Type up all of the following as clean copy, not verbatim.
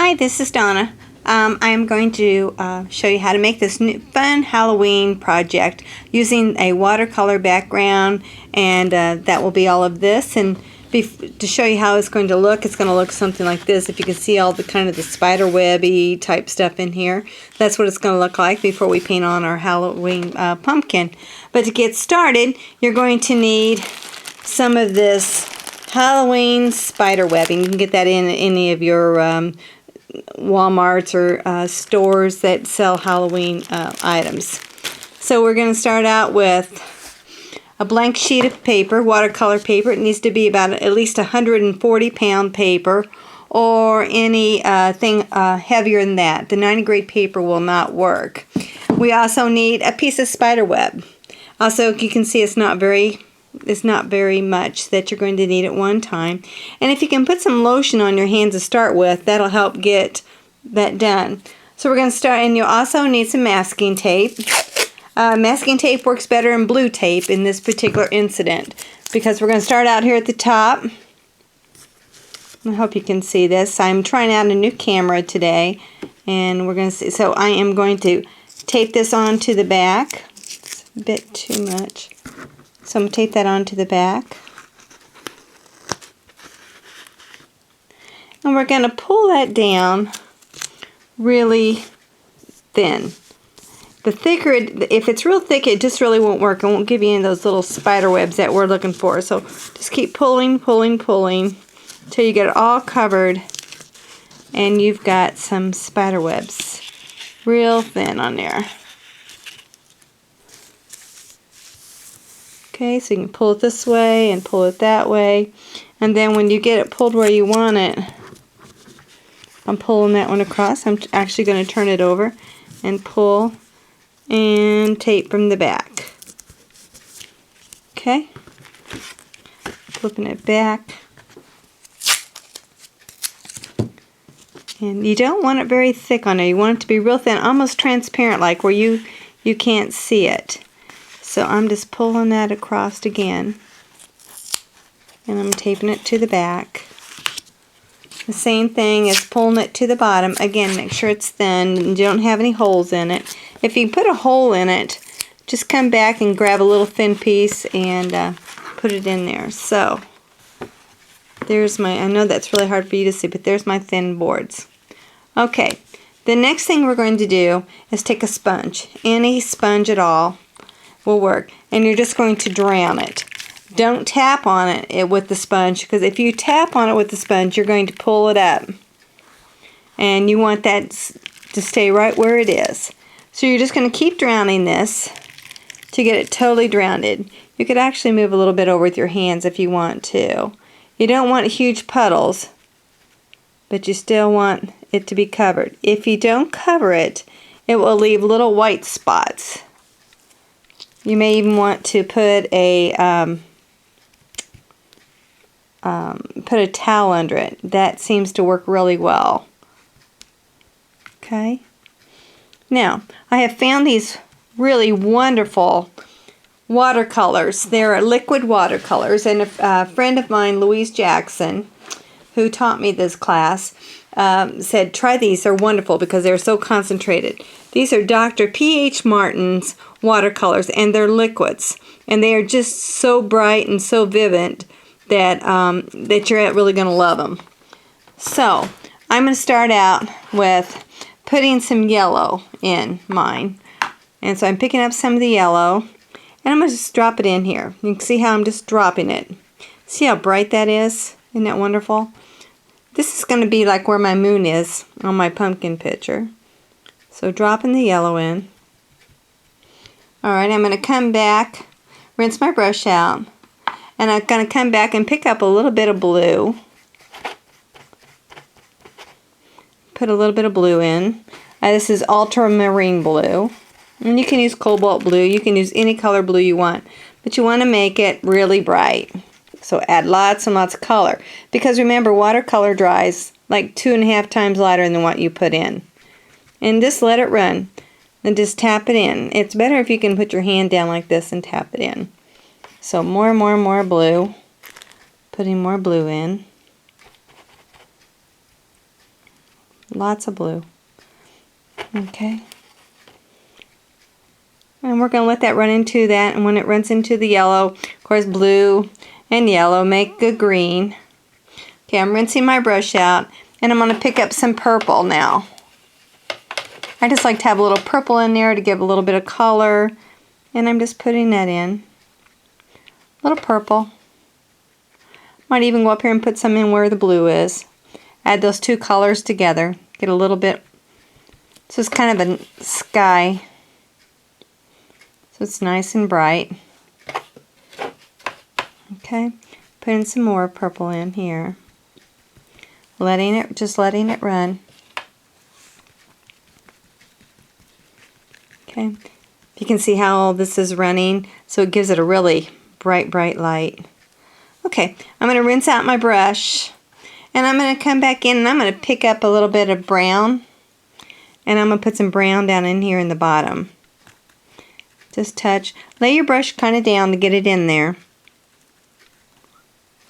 Hi, this is Donna. I'm going to show you how to make this fun Halloween project using a watercolor background, and that will be all of this. And to show you how it's going to look something like this. If you can see all the kind of the spider webby type stuff in here, that's what it's going to look like before we paint on our Halloween pumpkin. But to get started, you're going to need some of this Halloween spider webbing. You can get that in any of your Walmarts or stores that sell Halloween items. So we're going to start out with a blank sheet of paper, watercolor paper. It needs to be about at least 140-pound paper, or any thing heavier than that. The 90 grade paper will not work. We also need a piece of spider web. Also, you can see it's not very much that you're going to need at one time. And if you can put some lotion on your hands to start with, that'll help get that done. So we're going to start, and you'll also need some masking tape. Masking tape works better than blue tape in this particular incident, because we're going to start out here at the top. I hope you can see this. I'm trying out a new camera today, and we're going to see. So I am going to tape this onto the back. It's a bit too much. So I'm going to tape that onto the back. And we're going to pull that down really thin. The thicker, if it's real thick, it just really won't work. It won't give you any of those little spider webs that we're looking for. So just keep pulling, pulling, pulling until you get it all covered and you've got some spider webs real thin on there. Okay, so you can pull it this way and pull it that way. And then when you get it pulled where you want it, I'm pulling that one across. I'm actually going to turn it over and pull and tape from the back. Okay, flipping it back. And you don't want it very thick on there. You want it to be real thin, almost transparent, like where you can't see it. So I'm just pulling that across again, and I'm taping it to the back. The same thing as pulling it to the bottom. Again, make sure it's thin and you don't have any holes in it. If you put a hole in it, just come back and grab a little thin piece and put it in there. So there's my, I know that's really hard for you to see, but there's my thin boards. Okay, the next thing we're going to do is take a sponge. Any sponge at all will work, and you're just going to drown it. Don't tap on it with the sponge, because if you tap on it with the sponge, you're going to pull it up, and you want that to stay right where it is. So you're just going to keep drowning this to get it totally drowned. You could actually move a little bit over with your hands if you want to. You don't want huge puddles, but you still want it to be covered. If you don't cover it, it will leave little white spots. You may even want to put a towel under it. That seems to work really well. Okay. Now, I have found these really wonderful watercolors. They're liquid watercolors, and a friend of mine, Louise Jackson, who taught me this class, said, try these. They're wonderful because they're so concentrated. These are Dr. P.H. Martin's watercolors, and they're liquids, and they are just so bright and so vivid that that you're really going to love them. So I'm going to start out with putting some yellow in mine, and so I'm picking up some of the yellow, and I'm going to just drop it in here. You can see how I'm just dropping it. See how bright that is? Isn't that wonderful? This is going to be like where my moon is on my pumpkin picture. So dropping the yellow in. Alright, I'm going to come back, rinse my brush out, and I'm going to come back and pick up a little bit of blue. Put a little bit of blue in. This is ultramarine blue. And you can use cobalt blue. You can use any color blue you want. But you want to make it really bright. So add lots and lots of color. Because remember, watercolor dries like 2.5 times lighter than what you put in. And just let it run. And just tap it in. It's better if you can put your hand down like this and tap it in. So more blue. Putting more blue in. Lots of blue. Okay. And we're going to let that run into that, and when it runs into the yellow, of course blue and yellow make a green. Okay, I'm rinsing my brush out, and I'm going to pick up some purple now. I just like to have a little purple in there to give a little bit of color, and I'm just putting that in. A little purple. Might even go up here and put some in where the blue is. Add those two colors together. Get a little bit, so it's kind of a sky. So it's nice and bright. Okay, putting some more purple in here. Just letting it run. Okay, you can see how all this is running, so it gives it a really bright light. Okay, I'm going to rinse out my brush, and I'm going to come back in and I'm going to pick up a little bit of brown, and I'm going to put some brown down in here in the bottom. Just touch. Lay your brush kind of down to get it in there.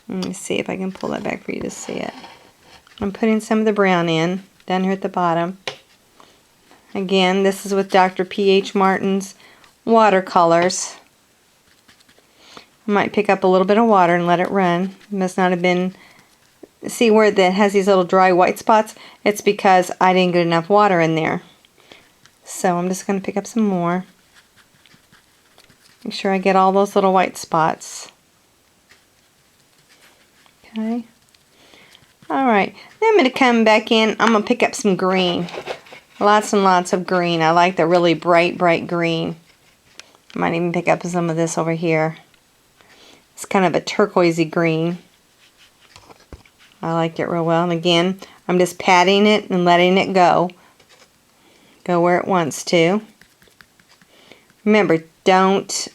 Let me see if I can pull that back for you to see it. I'm putting some of the brown in down here at the bottom. Again, this is with Dr. P.H. Martin's watercolors. I might pick up a little bit of water and let it run. It must not have been... See where it has these little dry white spots? It's because I didn't get enough water in there. So I'm just going to pick up some more. Make sure I get all those little white spots. Okay. Alright. Then I'm going to come back in. I'm going to pick up some green. Lots and lots of green. I like the really bright green. I might even pick up some of this over here. It's kind of a turquoisey green. I like it real well. And again, I'm just patting it and letting it go. Go where it wants to. Remember, don't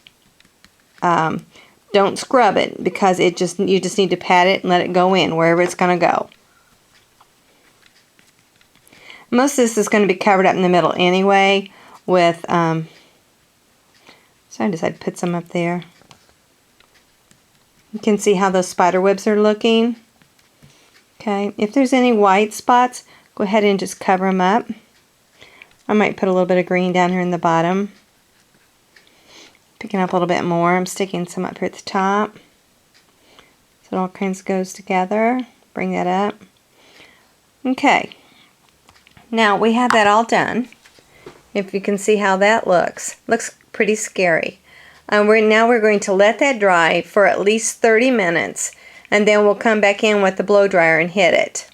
scrub it, because you just need to pat it and let it go in wherever it's going to go. Most of this is going to be covered up in the middle anyway with, so I decided to put some up there. You can see how those spider webs are looking. Okay, if there's any white spots, go ahead and just cover them up. I might put a little bit of green down here in the bottom. Picking up a little bit more. I'm sticking some up here at the top. So it all kinds of goes together. Bring that up. Okay. Now we have that all done. If you can see how that looks. Looks pretty scary. Now we're going to let that dry for at least 30 minutes. And then we'll come back in with the blow dryer and hit it.